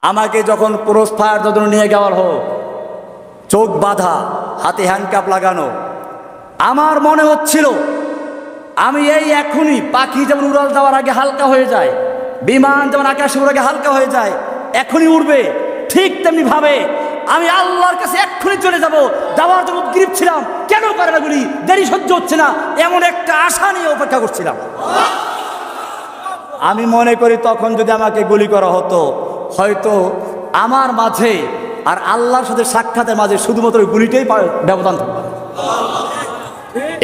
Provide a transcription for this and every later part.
আমাকে যখন cross fire যখন নিয়ে যাওয়ার হোক, চোখ বাঁধা, হাতে হ্যান্ডকাপ লাগানো, আমার মনে হচ্ছিল আমি এই এখনই পাখি যেমন উড়াল দেওয়ার আগে হালকা হয়ে যায়, বিমান যেমন আকাশে উড়ার আগে হালকা হয়ে যায়, এখনই উড়বে, ঠিক তেমনি ভাবে আমি আল্লাহর কাছে এক্ষুনি চলে যাব। যাওয়ার জন্য উদ্গ্রীব ছিলাম, কেন করে না গুলি, দেরি সহ্য হচ্ছে না, এমন একটা আশা নিয়ে অপেক্ষা করছিলাম। আমি মনে করি তখন যদি আমাকে গুলি করা হতো, হয়তো আমার মাঝে আর আল্লাহর সাথে সাক্ষাতের মাঝে শুধুমাত্র গুলিটাই ব্যবধান থাকবে।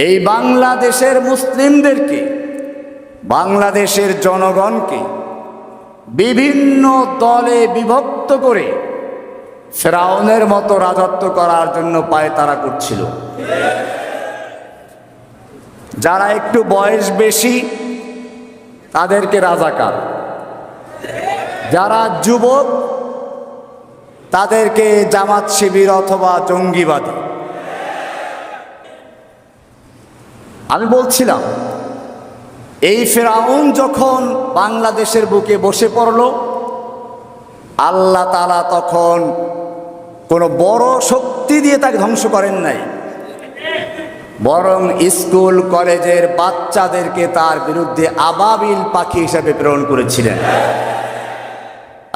এই বাংলাদেশের মুসলিমদেরকে, বাংলাদেশের জনগণকে বিভিন্ন দলে বিভক্ত করে ফেরাউনের মতো রাজত্ব করার জন্য পায়তারা করছিল। যারা একটু বয়স বেশি তাদেরকে রাজাকার, যারা যুবক তাদেরকে জামাত শিবির অথবা জঙ্গিবাদী। আমি বলছিলাম এই ফেরাউন যখন বাংলাদেশের বুকে বসে পড়ল, আল্লাহ তাআলা তখন কোনো বড় শক্তি দিয়ে তাকে ধ্বংস করেন নাই, বরং স্কুল কলেজের বাচ্চাদেরকে তার বিরুদ্ধে আবাবিল পাখি হিসেবে প্রেরণ করেছিলেন।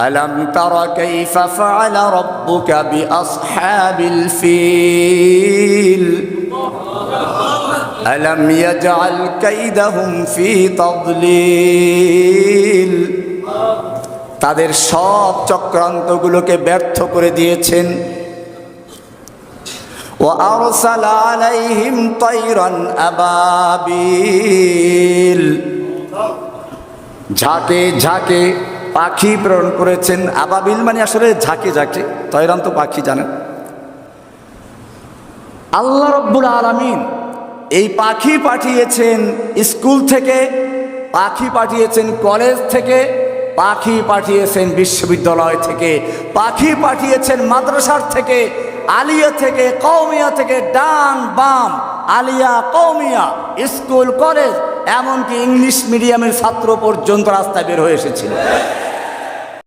আলাম তারা কাইফা ফাআলা রাব্বুকা বিআসহাবিল ফিল আলাম ইয়াজআল কাইদাহুম ফি তাদলিল। তাদের সব চক্রান্তগুলোকে ব্যর্থ করে দিয়েছেন। ওয়া আরসালা আলাইহিম তায়রান আবাবিল, ঝাঁকে ঝাঁকে পাখি প্রেরণ করেছেন। আবাবিল মানে আসলে ঝাঁকে ঝাঁকে, তয়রান তো পাখি জানেন। আল্লাহ রাব্বুল আলামিন এই পাখি পাঠিয়েছেন স্কুল থেকে, পাখি পাঠিয়েছেন কলেজ থেকে, পাখি পাঠিয়েছেন বিশ্ববিদ্যালয় থেকে, পাখি পাঠিয়েছেন মাদ্রাসার থেকে, আলিয়া থেকে, কওমিয়া থেকে, ডান বাম, আলিয়া কওমিয়া, স্কুল কলেজ, এমনকি ইংলিশ মিডিয়ামের ছাত্র পর্যন্ত রাস্তায় বের হয়ে এসেছিল।